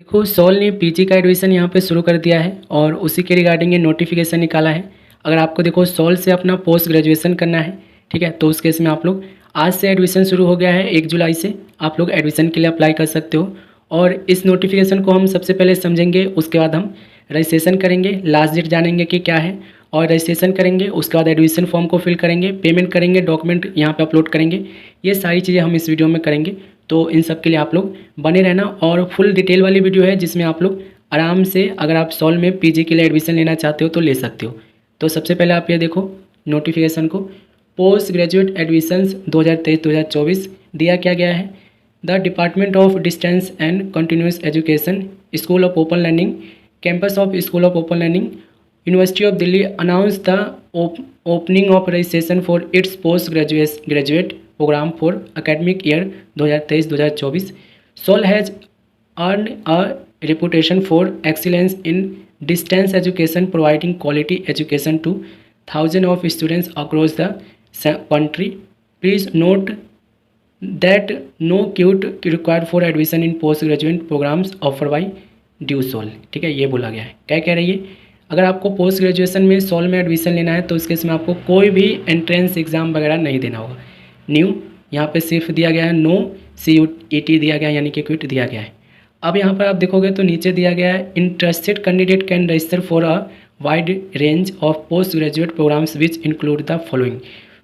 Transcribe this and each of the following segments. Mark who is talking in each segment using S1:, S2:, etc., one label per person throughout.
S1: देखो सॉल ने पीजी का एडमिशन यहाँ पे शुरू कर दिया है और उसी के रिगार्डिंग ये नोटिफिकेशन निकाला है। अगर आपको देखो सॉल से अपना पोस्ट ग्रेजुएशन करना है, ठीक है, तो उस केस में आप लोग आज से एडमिशन शुरू हो गया है, 1 जुलाई से आप लोग एडमिशन के लिए अप्लाई कर सकते हो। और इस नोटिफिकेशन को हम सबसे पहले समझेंगे, उसके बाद हम रजिस्ट्रेशन करेंगे, लास्ट डेट जानेंगे कि क्या है और रजिस्ट्रेशन करेंगे। उसके बाद एडमिशन फॉर्म को फिल करेंगे, पेमेंट करेंगे, डॉक्यूमेंट यहाँ पे अपलोड करेंगे। ये सारी चीज़ें हम इस वीडियो में करेंगे, तो इन सब के लिए आप लोग बने रहना। और फुल डिटेल वाली वीडियो है जिसमें आप लोग आराम से, अगर आप सॉल में पीजी के लिए एडमिशन लेना चाहते हो तो ले सकते हो। तो सबसे पहले आप ये देखो नोटिफिकेशन को, पोस्ट ग्रेजुएट एडमिशन्स 2023-2024 दिया क्या गया है। The department of distance and continuous education, school of open learning, campus of school of open learning, university of Delhi announce the opening of registration for its post graduate program for academic year 2023-2024. Sol has earned a reputation for excellence in distance education, providing quality education to thousands of students across the country. Please note that no QT required for admission in postgraduate programs offered by DU SOL. ठीक है, ये बोला गया है। क्या कह रही है, अगर आपको पोस्ट ग्रेजुएशन में सोल में एडमिशन लेना है तो उसके इसमें आपको कोई भी एंट्रेंस एग्ज़ाम वगैरह नहीं देना होगा। न्यू यहाँ पे सिर्फ दिया गया है नो, CUET दिया गया है, यानी कि क्विट दिया गया है। अब यहाँ पर आप देखोगे तो नीचे दिया गया है interested candidate can register for a wide range of post graduate programmes which include the following.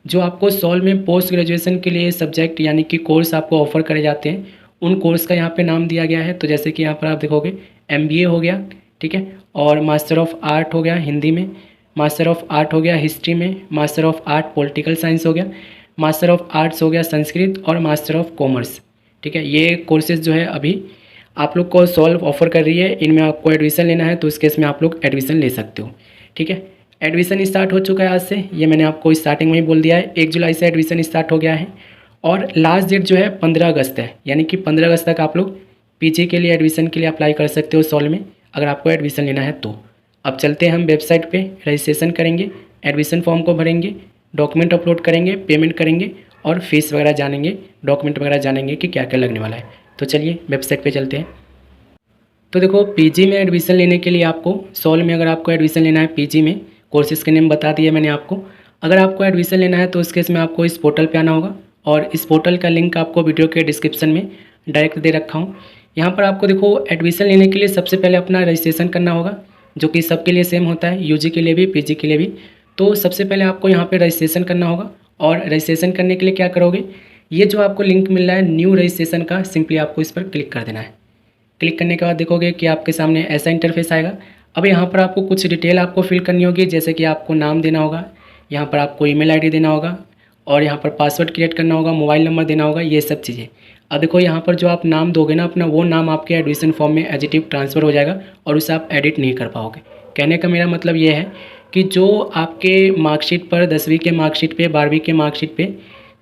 S1: जो आपको सॉल में पोस्ट ग्रेजुएशन के लिए सब्जेक्ट यानी कि कोर्स आपको ऑफर करे जाते हैं, उन कोर्स का यहाँ पे नाम दिया गया है। तो जैसे कि यहाँ पर आप देखोगे MBA हो गया, ठीक है, और मास्टर ऑफ आर्ट हो गया हिंदी में, मास्टर ऑफ आर्ट हो गया हिस्ट्री में, master of art political science हो गया, मास्टर ऑफ आर्ट्स हो गया संस्कृत, और मास्टर ऑफ कॉमर्स। ठीक है, ये कोर्सेज जो है अभी आप लोग को सॉल्व ऑफर कर रही है। इनमें आपको एडमिशन लेना है तो इस केस में आप लोग एडमिशन ले सकते हो। ठीक है, एडमिशन स्टार्ट हो चुका है आज से, ये मैंने आपको स्टार्टिंग में ही बोल दिया है। 1 जुलाई से एडमिशन स्टार्ट हो गया है और लास्ट डेट जो है 15 अगस्त है, यानी कि 15 अगस्त तक आप लोग पीजी के लिए एडमिशन के लिए अप्लाई कर सकते हो सॉल में, अगर आपको एडमिशन लेना है तो। अब चलते हैं हम वेबसाइट पे, रजिस्ट्रेशन करेंगे, एडमिशन फॉर्म को भरेंगे, डॉक्यूमेंट अपलोड करेंगे, पेमेंट करेंगे और फीस वगैरह जानेंगे, डॉक्यूमेंट वगैरह जानेंगे कि क्या क्या लगने वाला है। तो चलिए वेबसाइट पे चलते हैं। तो देखो पीजी में एडमिशन लेने के लिए आपको सॉल में, अगर आपको एडमिशन लेना है पीजी में, कोर्सेज के नेम बता दिए मैंने आपको। अगर आपको एडमिशन लेना है तो उस केस में आपको इस पोर्टल पे आना होगा और इस पोर्टल का लिंक आपको वीडियो के डिस्क्रिप्शन में डायरेक्ट दे रखा हूँ। यहाँ पर आपको देखो एडमिशन लेने के लिए सबसे पहले अपना रजिस्ट्रेशन करना होगा, जो कि सबके लिए सेम होता है, यूजी के लिए भी पीजी के लिए भी। तो सबसे पहले आपको यहाँ पे रजिस्ट्रेशन करना होगा और रजिस्ट्रेशन करने के लिए क्या करोगे, ये जो आपको लिंक मिल रहा है न्यू रजिस्ट्रेशन का, सिंपली आपको इस पर क्लिक कर देना है। क्लिक करने के बाद देखोगे कि आपके सामने ऐसा इंटरफेस आएगा। अब यहाँ पर आपको कुछ डिटेल आपको फिल करनी होगी, जैसे कि आपको नाम देना होगा, यहाँ पर आपको ईमेल आईडी देना होगा और यहाँ पर पासवर्ड क्रिएट करना होगा, मोबाइल नंबर देना होगा, ये सब चीज़ें। अब देखो यहाँ पर जो आप नाम दोगे ना अपना, वो नाम आपके एडमिशन फॉर्म में एज इट इज ट्रांसफ़र हो जाएगा और उसे आप एडिट नहीं कर पाओगे। कहने का मेरा मतलब ये है कि जो आपके मार्कशीट पर 10वीं के मार्कशीट पे, 12वीं के मार्कशीट पे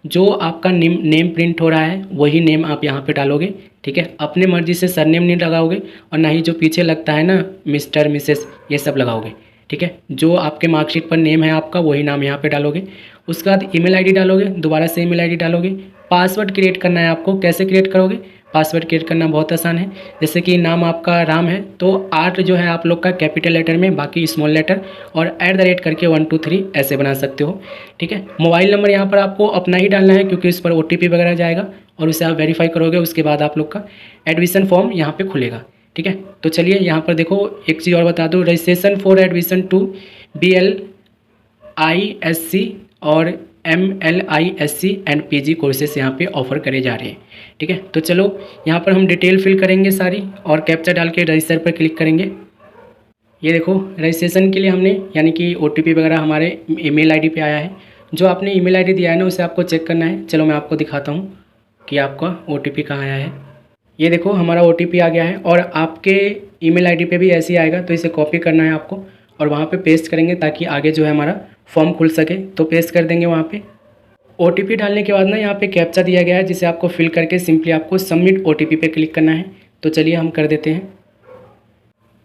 S1: जो आपका नेम प्रिंट हो रहा है वही नेम आप यहाँ पे डालोगे। ठीक है, अपने मर्जी से सरनेम नहीं लगाओगे और ना ही जो पीछे लगता है ना मिस्टर मिसेस, ये सब लगाओगे। ठीक है, जो आपके मार्कशीट पर नेम है आपका वही नाम यहाँ पे डालोगे। उसके बाद ईमेल आईडी डालोगे, दोबारा से ईमेल आईडी डालोगे। पासवर्ड क्रिएट करना है आपको, कैसे क्रिएट करोगे, पासवर्ड क्रिएट करना बहुत आसान है। जैसे कि नाम आपका राम है तो 8 जो है आप लोग का कैपिटल लेटर में, बाकी स्मॉल लेटर, और @ करके 1 2 3 ऐसे बना सकते हो। ठीक है, मोबाइल नंबर यहाँ पर आपको अपना ही डालना है क्योंकि इस पर OTP वगैरह जाएगा और उसे आप वेरीफाई करोगे, उसके बाद आप लोग का एडमिशन फॉर्म यहाँ पर खुलेगा। ठीक है, तो चलिए यहाँ पर देखो एक चीज़ और बता दूँ, registration for admission to BLISC और MLISC एंड PG कोर्सेस यहाँ पे ऑफर करे जा रहे हैं। ठीक है, तो चलो यहाँ पर हम डिटेल फिल करेंगे सारी और कैप्चा डाल के रजिस्टर पर क्लिक करेंगे। ये देखो रजिस्ट्रेशन के लिए हमने, यानी कि OTP वगैरह हमारे ईमेल आईडी पे आया है। जो आपने ईमेल आईडी दिया है ना उसे आपको चेक करना है। चलो मैं आपको दिखाता हूँ कि आपका OTP कहाँ आया है। ये देखो हमारा OTP आ गया है और आपके ईमेल आईडी पे भी ऐसे ही आएगा, तो इसे कॉपी करना है आपको और वहाँ पे पेस्ट करेंगे ताकि आगे जो है हमारा फॉर्म खुल सके। तो पेस्ट कर देंगे वहाँ पे। OTP डालने के बाद ना यहाँ पे कैप्चा दिया गया है जिसे आपको फिल करके सिंपली आपको सबमिट OTP पे क्लिक करना है। तो चलिए हम कर देते हैं।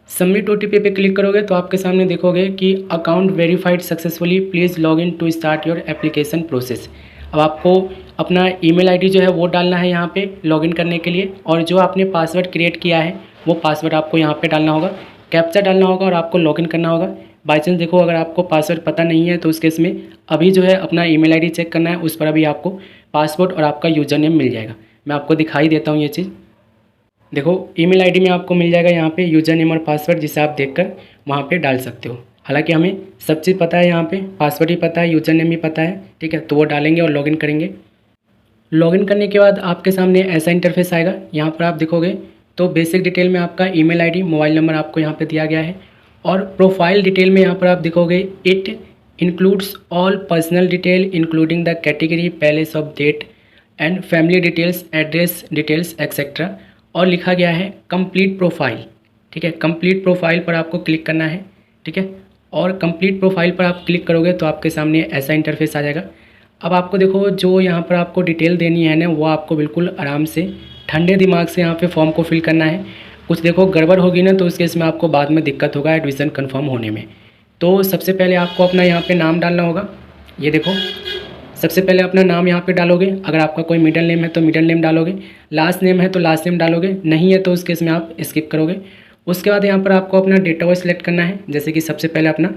S1: सबमिट OTP पे क्लिक करोगे तो आपके सामने देखोगे कि account verified successfully, please log in to start your application process. अब आपको अपना ईमेल आईडी जो है वो डालना है यहाँ पे लॉगिन करने के लिए, और जो आपने पासवर्ड क्रिएट किया है वो पासवर्ड आपको यहाँ पे डालना होगा, कैप्चा डालना होगा और आपको लॉगिन करना होगा। बाई चांस देखो अगर आपको पासवर्ड पता नहीं है तो उस केस में अभी जो है अपना ईमेल आईडी चेक करना है, उस पर अभी आपको पासवर्ड और आपका यूज़र नेम मिल जाएगा। मैं आपको दिखाई देता हूँ ये चीज़। देखो ईमेल आईडी में आपको मिल जाएगा यहाँ पे यूज़र नेम और पासवर्ड, जिसे आप देखकर वहाँ पे डाल सकते हो। हालांकि हमें सब चीज़ पता है, यहाँ पे पासवर्ड भी पता है, यूज़र नेम भी पता है, ठीक है। तो वो डालेंगे और लॉगिन करेंगे। लॉगिन करने के बाद आपके सामने ऐसा इंटरफेस आएगा। यहाँ पर आप देखोगे तो बेसिक डिटेल में आपका ईमेल आईडी, मोबाइल नंबर आपको यहाँ पे दिया गया है। और प्रोफाइल डिटेल में यहाँ पर आप देखोगे it includes all personal detail including the category, palace of date and family details, address details etcetera. और लिखा गया है कंप्लीट प्रोफाइल, ठीक है। कंप्लीट प्रोफाइल पर आपको क्लिक करना है, ठीक है। और कंप्लीट प्रोफाइल पर आप क्लिक करोगे तो आपके सामने ऐसा इंटरफेस आ जाएगा। अब आपको देखो जो यहाँ पर आपको डिटेल देनी है ना, वो आपको बिल्कुल आराम से ठंडे दिमाग से यहाँ पे फॉर्म को फिल करना है। कुछ देखो गड़बड़ होगी ना तो उस केस में आपको बाद में दिक्कत होगा एडमिशन कंफर्म होने में। तो सबसे पहले आपको अपना यहाँ पे नाम डालना होगा। ये देखो सबसे पहले अपना नाम यहाँ पे डालोगे। अगर आपका कोई मिडिल नेम है तो मिडिल नेम डालोगे, लास्ट नेम है तो लास्ट नेम डालोगे, नहीं है तो उस केस में आप स्किप करोगे। उसके बाद यहाँ पर आपको अपना डेट ऑफ बर्थ सेलेक्ट करना है। जैसे कि सबसे पहले अपना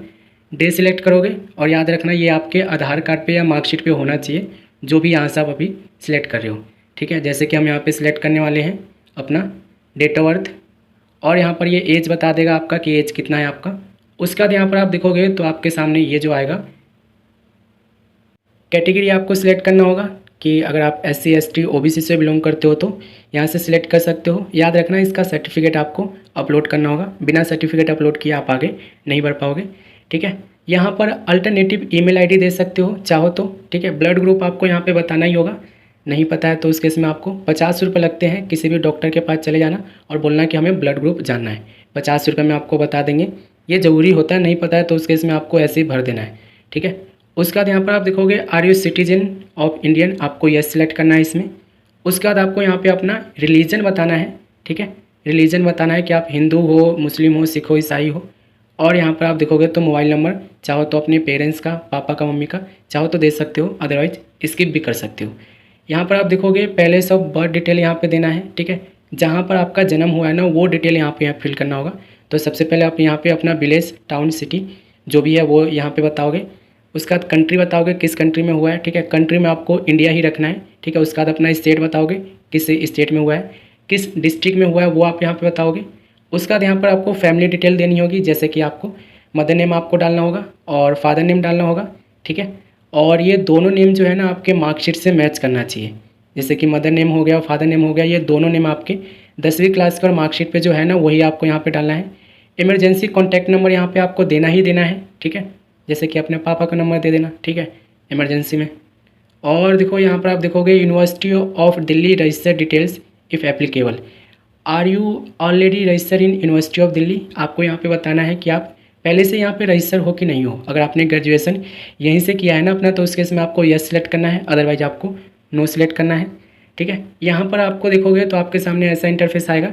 S1: डे सिलेक्ट करोगे और याद रखना ये आपके आधार कार्ड पे या मार्कशीट पे होना चाहिए, जो भी यहाँ से आप अभी सिलेक्ट कर रहे हो, ठीक है। जैसे कि हम यहाँ पे सिलेक्ट करने वाले हैं अपना डेट ऑफ बर्थ, और यहाँ पर ये एज बता देगा आपका कि एज कितना है आपका। उसके बाद यहाँ पर आप देखोगे तो आपके सामने ये जो आएगा कैटेगरी आपको सिलेक्ट करना होगा कि अगर आप SC ST OBC से बिलोंग करते हो तो यहाँ से सिलेक्ट कर सकते हो। याद रखना इसका सर्टिफिकेट आपको अपलोड करना होगा, बिना सर्टिफिकेट अपलोड किए आप आगे नहीं बढ़ पाओगे, ठीक है। यहाँ पर अल्टरनेटिव ईमेल आईडी दे सकते हो चाहो तो, ठीक है। ब्लड ग्रुप आपको यहाँ पे बताना ही होगा, नहीं पता है तो उस केस में आपको 50 रुपये लगते हैं। किसी भी डॉक्टर के पास चले जाना और बोलना कि हमें ब्लड ग्रुप जानना है, 50 रुपये में आपको बता देंगे। ये ज़रूरी होता है, नहीं पता है तो उस केस में आपको ऐसे ही भर देना है, ठीक है। उसके बाद यहाँ पर आप देखोगे are you citizen of Indian, आपको यस सिलेक्ट करना है इसमें। उसके बाद आपको यहाँ पे अपना रिलीजन बताना है, ठीक है। रिलीजन बताना है कि आप हिंदू हो, मुस्लिम हो, सिख हो, ईसाई हो। और यहाँ पर आप देखोगे तो मोबाइल नंबर चाहो तो अपने पेरेंट्स का, पापा का, मम्मी का चाहो तो दे सकते हो, अदरवाइज स्किप भी कर सकते हो। यहाँ पर आप देखोगे पैलेस ऑफ बर्थ डिटेल यहाँ पे देना है, ठीक है। जहाँ पर आपका जन्म हुआ है ना वो डिटेल यहाँ पे फिल करना होगा। तो सबसे पहले आप यहाँ पे अपना विलेज, टाउन, सिटी जो भी है वो यहाँ पे बताओगे। उसके बाद कंट्री बताओगे किस कंट्री में हुआ है, ठीक है। कंट्री में आपको इंडिया ही रखना है, ठीक है। उसके बाद अपना स्टेट बताओगे किस स्टेट में हुआ है, किस डिस्ट्रिक्ट में हुआ है वो आप यहाँ पे बताओगे। उसके बाद यहाँ पर आपको फैमिली डिटेल देनी होगी, जैसे कि आपको मदर नेम आपको डालना होगा और फादर नेम डालना होगा, ठीक है। और ये दोनों नेम जो है ना आपके मार्कशीट से मैच करना चाहिए। जैसे कि मदर नेम हो गया और फादर नेम हो गया, ये दोनों नेम आपके 10वीं क्लास के और मार्कशीट पे जो है ना वही आपको यहाँ पे डालना है। इमरजेंसी कॉन्टैक्ट नंबर यहाँ पे आपको देना ही देना है, ठीक है। जैसे कि अपने पापा का नंबर दे देना, ठीक है, इमरजेंसी में। और देखो यहाँ पर आप देखोगे university of Delhi register details if applicable, are you already register in university of Delhi. आपको यहाँ पे बताना है कि आप पहले से यहाँ पे रजिस्टर हो कि नहीं हो। अगर आपने ग्रेजुएशन यहीं से किया है ना अपना तो उस केस में आपको यस सिलेक्ट करना है, अदरवाइज आपको नो सिलेक्ट करना है, ठीक है। यहाँ पर आपको देखोगे तो आपके सामने ऐसा इंटरफेस आएगा,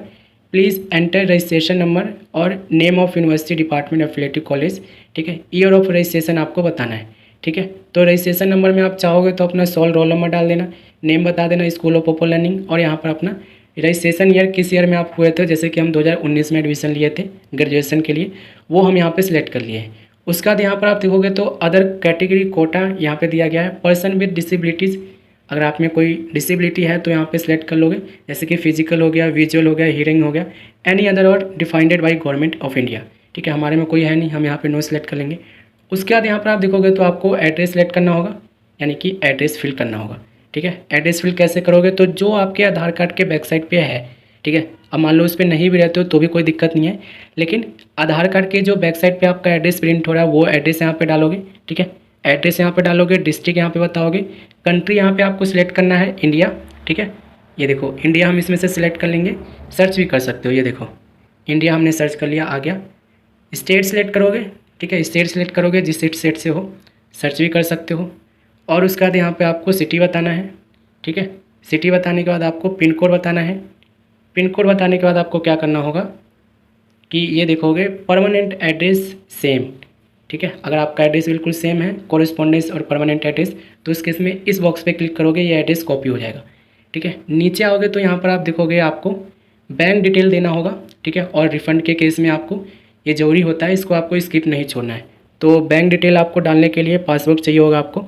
S1: प्लीज़ एंटर रजिस्ट्रेशन नंबर और name of university department affiliated college, ठीक है। ईयर ऑफ रजिस्ट्रेशन आपको बताना है, ठीक है। तो रजिस्ट्रेशन नंबर में आप चाहोगे तो अपना रोल नंबर डाल देना, नेम बता देना, स्कूल ऑफ ओपन लर्निंग, और यहाँ पर अपना रजिस्ट्रेशन ईयर किस ईयर में आप हुए थे। जैसे कि हम 2019 में एडमिशन लिए थे ग्रेजुएशन के लिए, वो हम यहाँ पे सिलेक्ट कर लिए हैं। उसके बाद यहाँ पर आप देखोगे तो अदर कैटेगरी कोटा यहाँ पे दिया गया है, पर्सन विद डिसेबिलिटीज़। अगर आप में कोई डिसेबिलिटी है तो यहाँ पे सिलेक्ट कर लोगे, जैसे कि फिजिकल हो गया, विजुअल हो गया, हियरिंग हो गया, एनी अदर और डिफाइंडेड बाय गवर्नमेंट ऑफ इंडिया, ठीक है। हमारे में कोई है नहीं, हम यहाँ पे नो सिलेक्ट कर लेंगे। उसके बाद यहाँ पर आप देखोगे तो आपको एड्रेस सेलेक्ट करना होगा, यानी कि एड्रेस फिल करना होगा, ठीक है। एड्रेस फिल कैसे करोगे, तो जो आपके आधार कार्ड के बैक साइड पे है, ठीक है। अब मान लो उस पर नहीं भी रहते हो तो भी कोई दिक्कत नहीं है, लेकिन आधार कार्ड के जो बैक साइड पे आपका एड्रेस प्रिंट हो रहा है वो एड्रेस यहाँ पे डालोगे, ठीक है। एड्रेस यहाँ पे डालोगे, डिस्ट्रिक्ट यहाँ पे बताओगे, कंट्री यहाँ पे आपको सिलेक्ट करना है इंडिया, ठीक है। ये देखो इंडिया हम इसमें से सिलेक्ट कर लेंगे, सर्च भी कर सकते हो, ये देखो इंडिया हमने सर्च कर लिया, आ गया। स्टेट सेलेक्ट करोगे, ठीक है, स्टेट सेलेक्ट करोगे जिस स्टेट से हो, सर्च भी कर सकते हो। और उसके बाद यहाँ पे आपको सिटी बताना है, ठीक है। सिटी बताने के बाद आपको पिन कोड बताना है। पिन कोड बताने के बाद आपको क्या करना होगा कि ये देखोगे परमानेंट एड्रेस सेम, ठीक है। अगर आपका एड्रेस बिल्कुल सेम है, कॉरेस्पॉन्डेंस और परमानेंट एड्रेस, तो इस केस में इस बॉक्स पे क्लिक करोगे, ये एड्रेस कॉपी हो जाएगा, ठीक है। नीचे आओगे तो यहाँ पर आप देखोगे आपको बैंक डिटेल देना होगा, ठीक है। और रिफ़ंड के केस में आपको ये ज़रूरी होता है, इसको आपको स्किप नहीं छोड़ना है। तो बैंक डिटेल आपको डालने के लिए पासबुक चाहिए होगा आपको।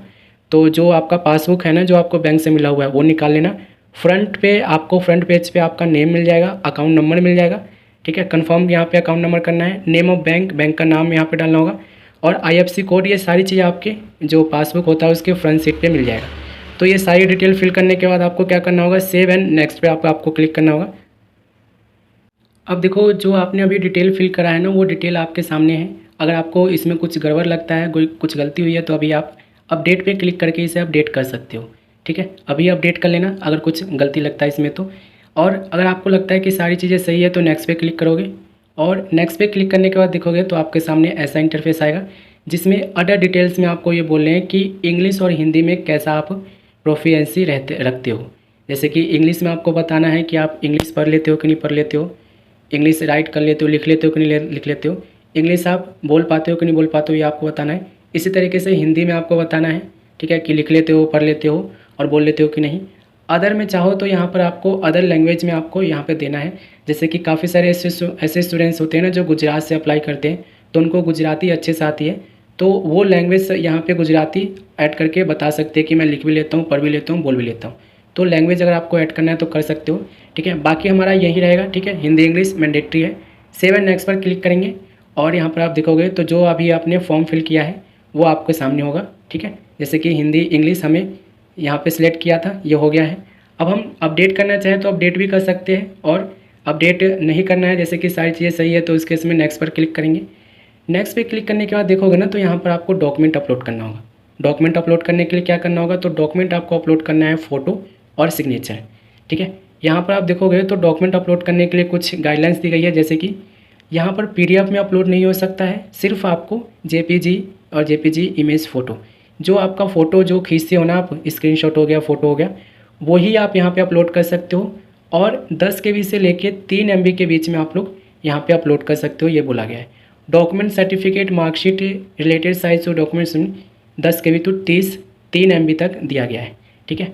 S1: तो जो आपका पासबुक है ना, जो आपको बैंक से मिला हुआ है, वो निकाल लेना। फ्रंट पेज पे आपका नेम मिल जाएगा, अकाउंट नंबर मिल जाएगा, ठीक है। कंफर्म यहाँ पे अकाउंट नंबर करना है, नेम ऑफ बैंक, बैंक का नाम यहाँ पे डालना होगा, और IFSC कोड। ये सारी चीज़ें आपके जो पासबुक होता है उसके फ्रंट सीट पे मिल जाएगा। तो ये सारी डिटेल फिल करने के बाद आपको क्या करना होगा, सेव एंड नेक्स्ट पे आपको क्लिक करना होगा। अब देखो, जो आपने अभी डिटेल फिल करा है ना, वो डिटेल आपके सामने है। अगर आपको इसमें कुछ गड़बड़ लगता है, कोई कुछ गलती हुई है, तो अभी आप अपडेट पे क्लिक करके इसे अपडेट कर सकते हो, ठीक है। अभी अपडेट कर लेना अगर कुछ गलती लगता है इसमें तो। और अगर आपको लगता है कि सारी चीज़ें सही है तो नेक्स्ट पे क्लिक करोगे, और नेक्स्ट पे क्लिक करने के बाद देखोगे तो आपके सामने ऐसा इंटरफेस आएगा, जिसमें अदर डिटेल्स में आपको ये बोल रहे हैं कि इंग्लिश और हिंदी में कैसा आप प्रोफिशिएंसी रखते हो। जैसे कि इंग्लिश में आपको बताना है कि आप इंग्लिश पढ़ लेते हो कि नहीं पढ़ लेते हो, इंग्लिश राइट कर लेते हो, लिख लेते हो कि नहीं लिख लेते हो, इंग्लिश आप बोल पाते हो कि नहीं बोल पाते हो, ये आपको बताना है। इसी तरीके से हिंदी में आपको बताना है, ठीक है, कि लिख लेते हो, पढ़ लेते हो और बोल लेते हो कि नहीं। अदर में चाहो तो यहाँ पर आपको अदर लैंग्वेज में आपको यहाँ पे देना है। जैसे कि काफ़ी सारे ऐसे स्टूडेंट्स होते हैं ना जो गुजरात से अप्लाई करते हैं, तो उनको गुजराती अच्छे से आती है, तो वो लैंग्वेज यहाँ पे गुजराती ऐड करके बता सकते हैं कि मैं लिख भी लेता हूँ, पढ़ भी लेता हूँ, बोल भी लेता हूँ। तो लैंग्वेज अगर आपको ऐड करना है तो कर सकते हो, ठीक है। बाकी हमारा यही रहेगा, ठीक है, हिंदी इंग्लिश मैंडेटरी है। सेव एंड नेक्स्ट पर क्लिक करेंगे और यहाँ पर आप देखोगे तो जो अभी आपने फॉर्म फिल किया है वो आपके सामने होगा, ठीक है। जैसे कि हिंदी इंग्लिश हमें यहाँ पे सिलेक्ट किया था, ये हो गया है। अब हम अपडेट करना चाहें तो अपडेट भी कर सकते हैं, और अपडेट नहीं करना है, जैसे कि सारी चीज़ें सही है, तो उसके इसमें नेक्स्ट पर क्लिक करेंगे। नेक्स्ट पे क्लिक करने के बाद देखोगे ना, तो यहाँ पर आपको डॉक्यूमेंट अपलोड करना होगा। डॉक्यूमेंट अपलोड करने के लिए क्या करना होगा, तो डॉक्यूमेंट आपको अपलोड करना है फ़ोटो और सिग्नेचर, ठीक है। यहाँ पर आप देखोगे तो डॉक्यूमेंट अपलोड करने के लिए कुछ गाइडलाइंस दी गई है, जैसे कि यहाँ पर PDF में अपलोड नहीं हो सकता है, सिर्फ आपको JPG और JPG इमेज फ़ोटो, जो आपका फ़ोटो जो खींचते हो ना आप, स्क्रीनशॉट हो गया, फ़ोटो हो गया, वही आप यहाँ पे अपलोड कर सकते हो। और 10 KB से लेके 3 MB के बीच में आप लोग यहाँ पे अपलोड कर सकते हो, ये बोला गया है। Document certificate marksheet related size और डॉक्यूमेंट्स 10 KB टू 3 MB तक दिया गया है, ठीक है।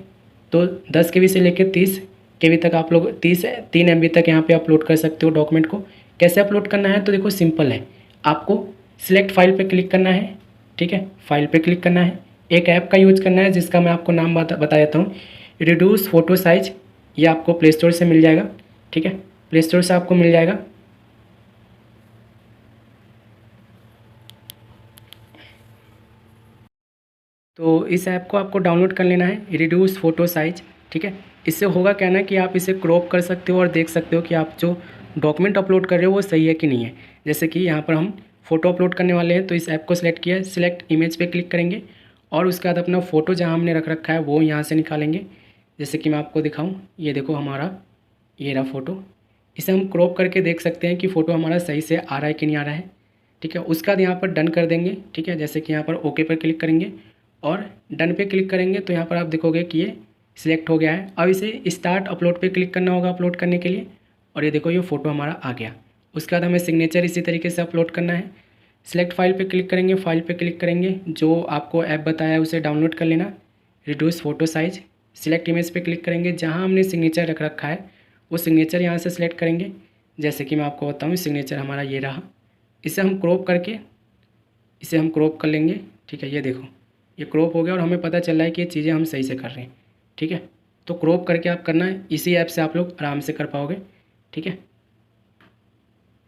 S1: तो 10 KB से लेकर 30 KB तक आप लोग 3 MB तक यहाँ पे अपलोड कर सकते हो डॉक्यूमेंट को। कैसे अपलोड करना है, तो देखो सिंपल है, आपको सिलेक्ट फाइल पे क्लिक करना है, ठीक है, फाइल पे क्लिक करना है। एक ऐप का यूज करना है जिसका मैं आपको नाम बता देता हूँ, रिड्यूस फोटो साइज। ये आपको प्ले स्टोर से मिल जाएगा, ठीक है, प्ले स्टोर से आपको मिल जाएगा। तो इस ऐप को आपको डाउनलोड कर लेना है, रिड्यूस फोटो साइज, ठीक है। इससे होगा क्या ना कि आप इसे क्रॉप कर सकते हो और देख सकते हो कि आप जो डॉक्यूमेंट अपलोड कर रहे हो वो सही है कि नहीं है। जैसे कि यहाँ पर हम फ़ोटो अपलोड करने वाले हैं, तो इस ऐप को सिलेक्ट किया है, सिलेक्ट इमेज पे क्लिक करेंगे, और उसके बाद अपना फ़ोटो जहाँ हमने रख रखा है वो यहाँ से निकालेंगे। जैसे कि मैं आपको दिखाऊँ, ये देखो हमारा ये रहा फ़ोटो। इसे हम क्रॉप करके देख सकते हैं कि फ़ोटो हमारा सही से आ रहा है कि नहीं आ रहा है, ठीक है। उसके बाद यहाँ पर डन कर देंगे, ठीक है। जैसे कि यहाँ पर ओके पर क्लिक करेंगे और डन पे क्लिक करेंगे, तो यहाँ पर आप देखोगे कि ये सिलेक्ट हो गया है। अब इसे स्टार्ट अपलोड पे क्लिक करना होगा अपलोड करने के लिए, और ये देखो ये फ़ोटो हमारा आ गया। उसके बाद हमें सिग्नेचर इसी तरीके से अपलोड करना है। सिलेक्ट फाइल पे क्लिक करेंगे, फाइल पे क्लिक करेंगे, जो आपको ऐप बताया है उसे डाउनलोड कर लेना, reduce photo size. Select image पे क्लिक करेंगे, जहाँ हमने सिग्नेचर रख रखा है वो सिग्नेचर यहाँ से सिलेक्ट करेंगे। जैसे कि मैं आपको बताऊँ, सिग्नेचर हमारा ये रहा। इसे हम क्रॉप करके इसे हम क्रॉप कर लेंगे, ठीक है। ये देखो ये क्रॉप हो गया और हमें पता चल रहा है कि ये चीज़ें हम सही से कर रहे हैं, ठीक है। तो क्रॉप करके आप करना है, इसी ऐप से आप लोग आराम से कर पाओगे, ठीक है।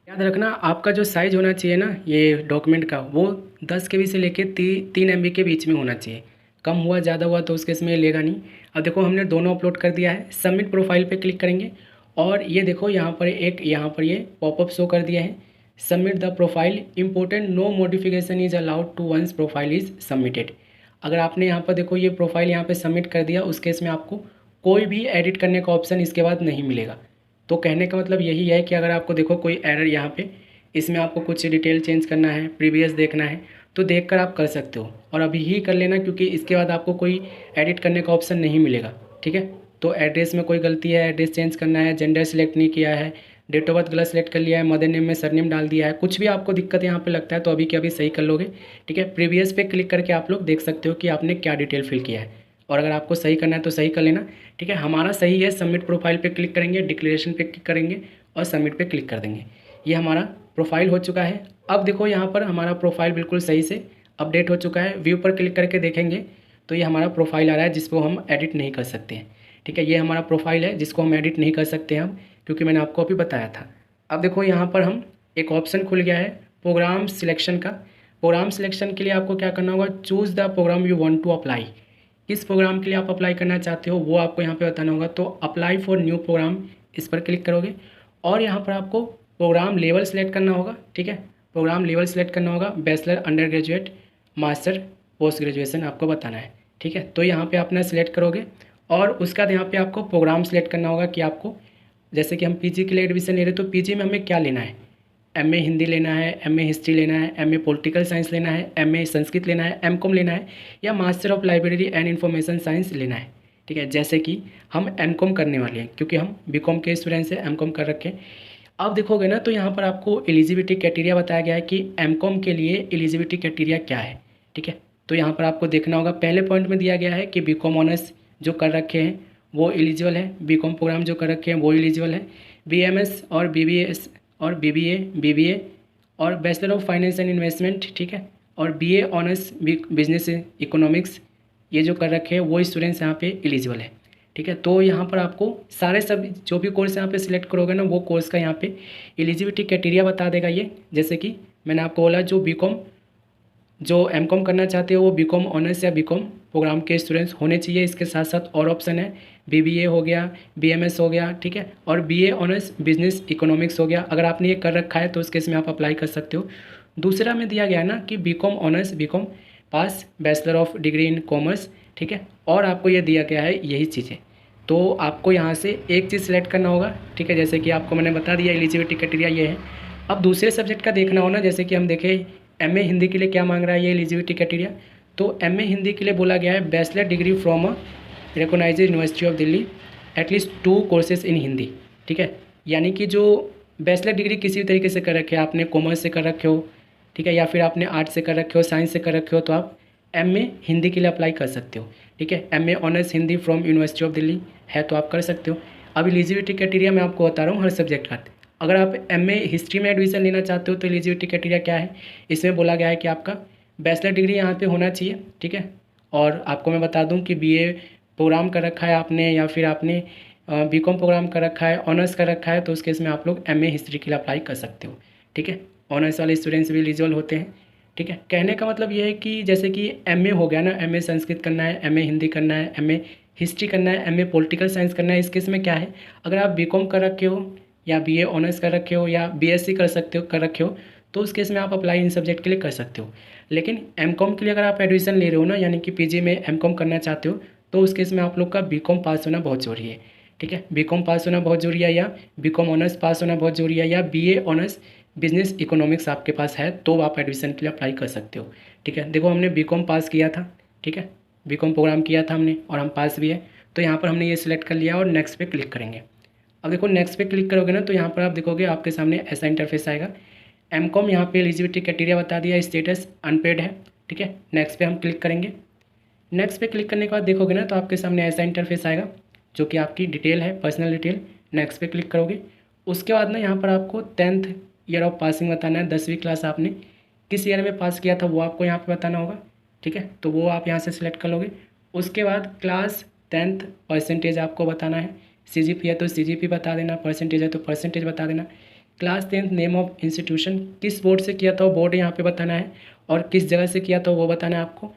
S1: याद रखना आपका जो साइज़ होना चाहिए ना ये डॉक्यूमेंट का, वो 10 KB से लेके 3 MB के बीच में होना चाहिए। कम हुआ ज़्यादा हुआ तो उसके इसमें लेगा नहीं। अब देखो हमने दोनों अपलोड कर दिया है। सबमिट प्रोफाइल पे क्लिक करेंगे, और ये देखो यहाँ पर ये पॉपअप शो कर दिया है, submit the profile important, no modification is allowed to once profile is submitted. अगर आपने यहाँ पर देखो ये प्रोफाइल यहाँ पे सबमिट कर दिया, उस केस में आपको कोई भी एडिट करने का ऑप्शन इसके बाद नहीं मिलेगा। तो कहने का मतलब यही है कि अगर आपको देखो कोई एरर यहाँ पे, इसमें आपको कुछ डिटेल चेंज करना है, प्रीवियस देखना है, तो देखकर आप कर सकते हो, और अभी ही कर लेना, क्योंकि इसके बाद आपको कोई एडिट करने का ऑप्शन नहीं मिलेगा, ठीक है। तो एड्रेस में कोई गलती है, एड्रेस चेंज करना है, जेंडर सेलेक्ट नहीं किया है, डेट ऑफ बर्थ गलत सेलेक्ट कर लिया है, मदर नेम में सरनेम डाल दिया है, कुछ भी आपको दिक्कत यहाँ पे लगता है तो अभी के अभी सही कर लोगे, ठीक है। प्रीवियस पे क्लिक करके आप लोग देख सकते हो कि आपने क्या डिटेल फिल किया है, और अगर आपको सही करना है तो सही कर लेना, ठीक है। हमारा सही है, सबमिट प्रोफाइल पे क्लिक करेंगे, डिक्लेरेशन पे क्लिक करेंगे, और सबमिट पे क्लिक कर देंगे। ये हमारा प्रोफाइल हो चुका है। अब देखो यहाँ पर हमारा प्रोफाइल बिल्कुल सही से अपडेट हो चुका है। व्यू पर क्लिक करके देखेंगे तो ये हमारा प्रोफाइल आ रहा है जिसको हम एडिट नहीं कर सकते हैं। ठीक है, ये हमारा प्रोफाइल है जिसको हम एडिट नहीं कर सकते हैं हम, क्योंकि मैंने आपको अभी बताया था। अब देखो यहाँ पर हम एक ऑप्शन खुल गया है प्रोग्राम सिलेक्शन का। प्रोग्राम सिलेक्शन के लिए आपको क्या करना होगा, choose the program you want to apply. किस प्रोग्राम के लिए आप अप्लाई करना चाहते हो वो आपको यहाँ पे बताना होगा। तो अप्लाई फॉर न्यू प्रोग्राम, इस पर क्लिक करोगे और यहाँ पर आपको प्रोग्राम लेवल सेलेक्ट करना होगा। ठीक है, प्रोग्राम लेवल सेलेक्ट करना होगा, bachelor, under graduate, master, post graduation आपको बताना है। ठीक है, तो यहाँ पे अपना सिलेक्ट करोगे और उसके बाद यहाँ पे आपको प्रोग्राम सेलेक्ट करना होगा कि आपको, जैसे कि हम पीजी के लिए एडमिशन ले रहे हैं तो पीजी में हमें क्या लेना है, एमए हिंदी लेना है, एमए हिस्ट्री लेना है, एमए पॉलिटिकल साइंस लेना है, एमए संस्कृत लेना है, एमकॉम लेना है, या master of library and information science लेना है। ठीक है, जैसे कि हम एमकॉम करने वाले हैं क्योंकि हम बीकॉम के स्टूडेंट्स हैं, एमकॉम कर रखे हैं। अब देखोगे ना तो यहाँ पर आपको एलिजिबिलिटी क्राइटेरिया बताया गया है कि एमकॉम के लिए एलिजिबिलिटी क्राइटेरिया क्या है। ठीक है, तो यहाँ पर आपको देखना होगा, पहले पॉइंट में दिया गया है कि बीकॉम ऑनर्स जो कर रखे हैं वो एलिजिबल है, बीकॉम प्रोग्राम जो कर रखे हैं वो एलिजिबल है, बीएमएस और बीबीएस और बीबीए और bachelor of finance and investment. ठीक है, और बीए ऑनर्स बिजनेस इकोनॉमिक्स ये जो कर रखे हैं वो स्टूडेंट्स यहाँ पे एलिजिबल है। ठीक है, तो यहाँ पर आपको सारे सब जो भी कोर्स यहाँ पे सिलेक्ट करोगे ना वो कोर्स का यहाँ पे एलिजिबिलिटी क्राइटेरिया बता देगा ये। जैसे कि मैंने आपको बोला जो एमकॉम करना चाहते हो वो बीकॉम ऑनर्स या बीकॉम प्रोग्राम के स्टूडेंट्स होने चाहिए। इसके साथ साथ और ऑप्शन है, बीबीए हो गया, बीएमएस हो गया, ठीक है, और बीए ऑनर्स बिजनेस इकोनॉमिक्स हो गया। अगर आपने ये कर रखा है तो उस केस में आप अप्लाई कर सकते हो। दूसरा में दिया गया ना कि B Com honours, B Com pass, bachelor of degree in commerce. ठीक है, और आपको ये दिया गया है यही चीज़ें, तो आपको यहाँ से एक चीज़ सेलेक्ट करना होगा। ठीक है, जैसे कि आपको मैंने बता दिया एलिजिबिलिटी क्राइटेरिया ये है। अब दूसरे सब्जेक्ट का देखना हो ना, जैसे कि हम देखें एमए हिंदी के लिए क्या मांग रहा है ये एलिजिबिलिटी क्राइटेरिया। तो एमए हिंदी के लिए बोला गया है bachelor degree from a recognised university of Delhi, at least 2 courses in Hindi. ठीक है, यानी कि जो बैचलर डिग्री किसी भी तरीके से कर रखे हो, आपने कॉमर्स से कर रखे हो, ठीक है, या फिर आपने आर्ट्स से कर रखे हो, साइंस से कर रखे हो, तो आप एमए हिंदी के लिए अप्लाई कर सकते हो। ठीक है, MA honours Hindi from university of Delhi है तो आप कर सकते हो। अब एलिजिबिलिटी क्राइटेरिया मैं आपको बता रहा हूँ हर सब्जेक्ट का। अगर आप एमए हिस्ट्री में एडमिशन लेना चाहते हो तो एलिजिबिलिटी क्राइटेरिया क्या है, इसमें बोला गया है कि आपका बैचलर डिग्री यहाँ पे होना चाहिए। ठीक है, और आपको मैं बता दूँ कि बीए प्रोग्राम कर रखा है आपने या फिर आपने बीकॉम प्रोग्राम कर रखा है, ऑनर्स कर रखा है, तो उस केस में आप लोग एमए हिस्ट्री के लिए अप्लाई कर सकते हो। ठीक है, ऑनर्स वाले स्टूडेंट्स भी एलिजिबल होते हैं। ठीक है, कहने का मतलब ये है कि जैसे कि एमए हो गया ना, एमए संस्कृत करना है, एमए हिंदी करना है, एमए हिस्ट्री करना है, एमए पॉलिटिकल साइंस करना है, इस केस में क्या है, अगर आप बीकॉम कर रखे हो या बीए ऑनर्स कर रखे हो या बीएससी कर रखे हो तो उस केस में आप अप्लाई इन सब्जेक्ट के लिए कर सकते हो। लेकिन एमकॉम के लिए अगर आप एडमिशन ले रहे हो ना, यानी कि पीजी में एमकॉम करना चाहते हो, तो उस केस में आप लोग का बीकॉम पास होना बहुत जरूरी है। ठीक है, बीकॉम पास होना बहुत जरूरी है, या बीकॉम ऑनर्स पास होना बहुत जरूरी है, या बीए ऑनर्स बिजनेस इकोनॉमिक्स आपके पास है तो आप एडमिशन के लिए अप्लाई कर सकते हो। ठीक है, देखो हमने बीकॉम पास किया था, ठीक है, बीकॉम प्रोग्राम किया था हमने और हम पास भी है, तो यहाँ पर हमने ये सिलेक्ट कर लिया और नेक्स्ट पे क्लिक करेंगे। अब देखो नेक्स्ट पे क्लिक करोगे ना तो यहाँ पर आप देखोगे आपके सामने ऐसा इंटरफेस आएगा। एमकॉम यहाँ पे एलिजिबिलिटी क्राइटेरिया बता दिया, स्टेटस अनपेड है। ठीक है, नेक्स्ट पे हम क्लिक करेंगे। नेक्स्ट पे क्लिक करने के बाद देखोगे ना तो आपके सामने ऐसा इंटरफेस आएगा जो कि आपकी डिटेल है, पर्सनल डिटेल। नेक्स्ट पे क्लिक करोगे, उसके बाद ना यहाँ पर आपको 10th ईयर ऑफ पासिंग बताना है, 10वीं क्लास आपने किस ईयर में पास किया था वो आपको यहाँ पे बताना होगा। ठीक है, तो वो आप यहाँ से सिलेक्ट कर लोगे। उसके बाद क्लास 10th परसेंटेज आपको बताना है, सीजीपी है तो सीजीपी बता देना, परसेंटेज है तो परसेंटेज बता देना। Class 10th name of institution, किस बोर्ड से किया था वो बोर्ड यहाँ पे बताना है, और किस जगह से किया था वो बताना है आपको।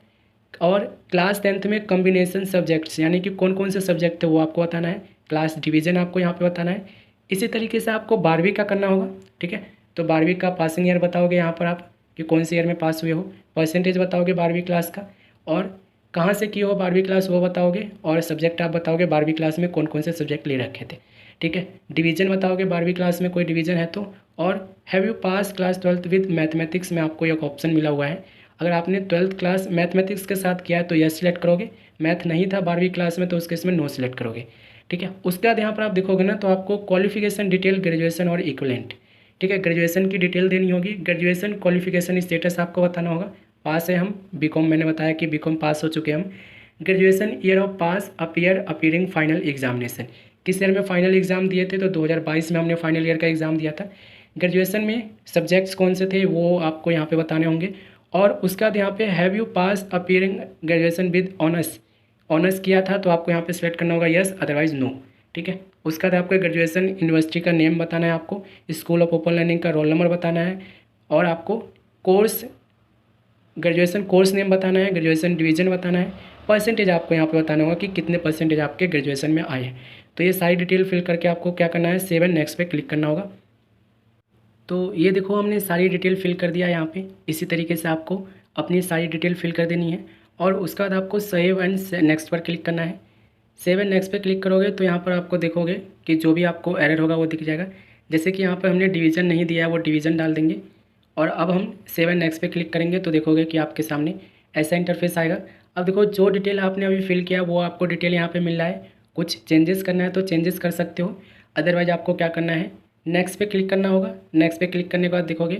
S1: और क्लास 10th में कॉम्बिनेशन सब्जेक्ट्स यानी कि कौन कौन से सब्जेक्ट थे वो आपको बताना है। क्लास डिवीज़न आपको यहाँ पे बताना है। इसी तरीके से आपको 12वीं का करना होगा। ठीक है, तो 12वीं का पासिंग ईयर बताओगे यहाँ पर आप कि कौन से ईयर में पास हुए हो, परसेंटेज बताओगे 12वीं क्लास का, और कहाँ से किए हो 12वीं क्लास वो बताओगे, और सब्जेक्ट आप बताओगे 12वीं क्लास में कौन कौन से सब्जेक्ट ले रखे थे। ठीक है, डिवीज़न बताओगे 12वीं क्लास में कोई डिवीज़न है तो, और have you pass class 12th with mathematics में आपको एक ऑप्शन मिला हुआ है। अगर आपने 12th क्लास मैथमेटिक्स के साथ किया है तो यस सिलेक्ट करोगे, मैथ नहीं था 12वीं क्लास में तो उसके इसमें नो सिलेक्ट करोगे। ठीक है, उसके बाद यहाँ पर आप देखोगे ना तो आपको क्वालिफिकेशन डिटेल, ग्रेजुएशन और इक्विवेलेंट। ठीक है, ग्रेजुएशन की डिटेल देनी होगी, ग्रेजुएशन क्वालिफिकेशन स्टेटस आपको बताना होगा। पास है हम बीकॉम, मैंने बताया कि बीकॉम पास हो चुके हैं हम। Graduation year of pass, appearing final examination, किस ईयर में फाइनल एग्ज़ाम दिए थे, तो 2022 में हमने फाइनल ईयर का एग्ज़ाम दिया था। ग्रेजुएशन में सब्जेक्ट्स कौन से थे वो आपको यहाँ पे बताने होंगे। और उसके बाद यहाँ पे have you pass appearing graduation with honours, honours किया था तो आपको यहाँ पे सिलेक्ट करना होगा यस, अदरवाइज नो। ठीक है, उसके बाद आपको ग्रेजुएशन यूनिवर्सिटी का नेम बताना है, आपको स्कूल ऑफ ओपन लर्निंग का रोल नंबर बताना है, और आपको कोर्स ग्रेजुएशन कोर्स नेम बताना है, ग्रेजुएशन डिवीज़न बताना है, परसेंटेज आपको यहाँ पे बताना होगा कि कितने परसेंटेज आपके ग्रेजुएशन में आए हैं। तो ये सारी डिटेल फिल करके आपको क्या करना है, सेव एंड नेक्स्ट पे क्लिक करना होगा। तो ये देखो हमने सारी डिटेल फिल कर दिया यहाँ पे। इसी तरीके से आपको अपनी सारी डिटेल फिल कर देनी है और उसके बाद आपको सेव एंड नेक्स्ट पर क्लिक करना है। सेव एंड नेक्स्ट पे क्लिक करोगे तो यहाँ पर आपको देखोगे कि जो भी आपको एरर होगा वो दिख जाएगा। जैसे कि यहाँ पर हमने डिवीज़न नहीं दिया है, वो डिवीज़न डाल देंगे। और अब हम सेव एंड नेक्स्ट पे क्लिक करेंगे तो देखोगे कि आपके सामने ऐसा इंटरफेस आएगा। अब देखो जो डिटेल आपने अभी फिल किया वो आपको डिटेल यहाँ पे मिल रहा है। कुछ चेंजेस करना है तो चेंजेस कर सकते हो, अदरवाइज आपको क्या करना है, नेक्स्ट पे क्लिक करना होगा। नेक्स्ट पे क्लिक करने के बाद देखोगे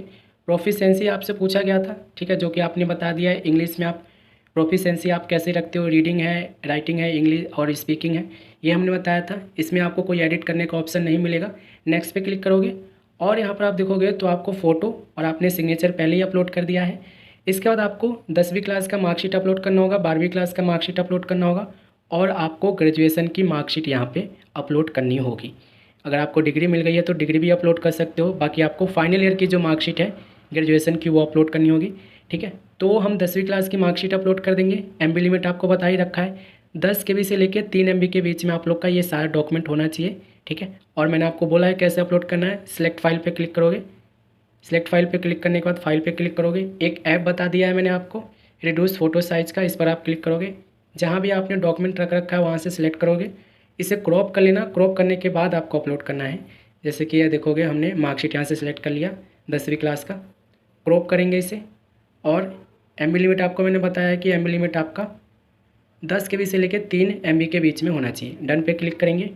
S1: प्रोफिशिएंसी आपसे पूछा गया था, ठीक है, जो कि आपने बता दिया है। इंग्लिश में आप प्रोफिशिएंसी आप कैसे रखते हो, रीडिंग है, राइटिंग है, इंग्लिश और स्पीकिंग है, ये हमने बताया था। इसमें आपको कोई एडिट करने का ऑप्शन नहीं मिलेगा। नेक्स्ट पे क्लिक करोगे और यहाँ पर आप देखोगे तो आपको फ़ोटो और आपने सिग्नेचर पहले ही अपलोड कर दिया है। इसके बाद आपको 10वीं क्लास का मार्कशीट अपलोड करना होगा, 12वीं क्लास का मार्कशीट अपलोड करना होगा और आपको ग्रेजुएशन की मार्कशीट यहाँ पे अपलोड करनी होगी। अगर आपको डिग्री मिल गई है तो डिग्री भी अपलोड कर सकते हो, बाकी आपको फाइनल ईयर की जो मार्कशीट है ग्रेजुएशन की वो अपलोड करनी होगी। ठीक है, तो हम 10वीं क्लास की मार्कशीट अपलोड कर देंगे। MB लिमिट आपको बता ही रखा है, 10 KB से लेकर 3 MB के बीच में आप लोग का ये सारा डॉक्यूमेंट होना चाहिए। ठीक है, और मैंने आपको बोला है कैसे अपलोड करना है। सिलेक्ट फाइल पे क्लिक करोगे, सिलेक्ट फाइल पे क्लिक करने के बाद फाइल पे क्लिक करोगे। एक ऐप बता दिया है मैंने आपको, रिड्यूस फोटो साइज़ का, इस पर आप क्लिक करोगे। जहाँ भी आपने डॉक्यूमेंट रख रखा है वहाँ से सिलेक्ट करोगे, इसे क्रॉप कर लेना। क्रॉप करने के बाद आपको अपलोड करना है। जैसे कि यह देखोगे हमने मार्कशीट यहाँ से सिलेक्ट कर लिया 10वीं क्लास का, क्रॉप करेंगे इसे। और MB लिमिट आपको मैंने बताया है कि MB लिमिट आपका 10 KB से लेकर 3 MB के बीच में होना चाहिए। डन पे क्लिक करेंगे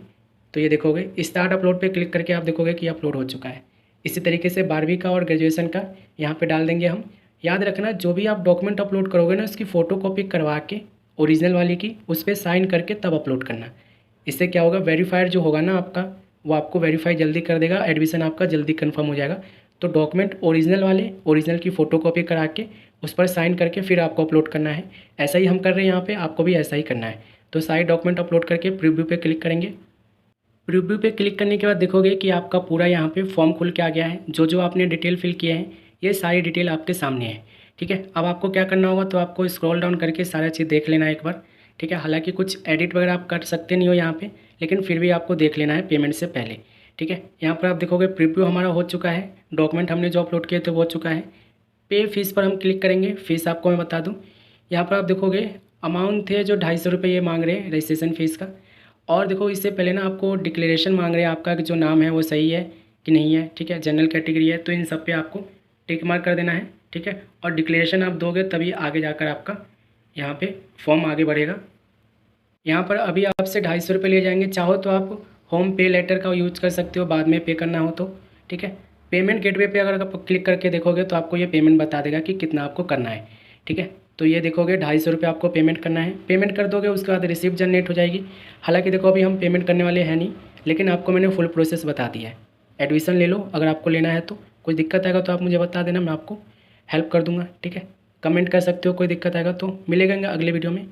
S1: तो ये देखोगे स्टार्ट अपलोड पे क्लिक करके आप देखोगे कि अपलोड हो चुका है। इसी तरीके से 12वीं का और ग्रेजुएशन का यहाँ पे डाल देंगे हम। याद रखना जो भी आप डॉक्यूमेंट अपलोड करोगे ना, उसकी फ़ोटो कॉपी करवा के ओरिजिनल वाली की उस पर साइन करके तब अपलोड करना। इससे क्या होगा, वेरीफाइड जो होगा ना आपका, वो आपको वेरीफाई जल्दी कर देगा, एडमिशन आपका जल्दी कन्फर्म हो जाएगा। तो डॉक्यूमेंट ओरिजिनल वाले, ओरिजिनल की फ़ोटो कॉपी करा के उस पर साइन करके फिर आपको अपलोड करना है। ऐसा ही हम कर रहे हैं यहाँ पे, आपको भी ऐसा ही करना है। तो सारे डॉक्यूमेंट अपलोड करके प्रीव्यू पे क्लिक करेंगे। प्रीव्यू पे क्लिक करने के बाद देखोगे कि आपका पूरा यहाँ पे फॉर्म खुल के आ गया है। जो जो आपने डिटेल फिल किए हैं ये सारी डिटेल आपके सामने है। ठीक है, अब आपको क्या करना होगा, तो आपको स्क्रॉल डाउन करके सारा चीज़ देख लेना है एक बार। ठीक है, हालांकि कुछ एडिट वगैरह आप कर सकते नहीं हो यहाँ पे, लेकिन फिर भी आपको देख लेना है पेमेंट से पहले। ठीक है, यहाँ पर आप देखोगे प्रीव्यू हमारा हो चुका है, डॉक्यूमेंट हमने जो अपलोड किए थे वो हो चुका है। पे फीस पर हम क्लिक करेंगे। फ़ीस आपको मैं बता दूँ, यहाँ पर आप देखोगे अमाउंट थे जो 250 रुपये ये मांग रहे हैं रजिस्ट्रेशन फ़ीस का। और देखो इससे पहले ना आपको डिक्लेरेशन मांग रहे हैं आपका कि जो नाम है वो सही है कि नहीं है। ठीक है, जनरल कैटेगरी है तो इन सब पे आपको टिक मार्क कर देना है। ठीक है, और डिक्लेरेशन आप दोगे तभी आगे जाकर आपका यहाँ पे फॉर्म आगे बढ़ेगा। यहाँ पर अभी आपसे 250 रुपये लिए जाएंगे, चाहो तो आप होम पे लेटर का यूज़ कर सकते हो बाद में पे करना हो तो। ठीक है, पेमेंट गेटवे पे अगर आप क्लिक करके देखोगे तो आपको ये पेमेंट बता देगा कि कितना आपको करना है। ठीक है, तो ये देखोगे 250 रुपये आपको पेमेंट करना है। पेमेंट कर दोगे उसके बाद रिसिप्ट जनरेट हो जाएगी। हालांकि देखो अभी हम पेमेंट करने वाले हैं नहीं, लेकिन आपको मैंने फुल प्रोसेस बता दिया है। एडमिशन ले लो, अगर आपको लेना है तो कोई दिक्कत आएगा तो आप मुझे बता देना, मैं आपको हेल्प कर दूँगा। ठीक है, कमेंट कर सकते हो, कोई दिक्कत आएगा तो। मिलेगा अगले वीडियो में।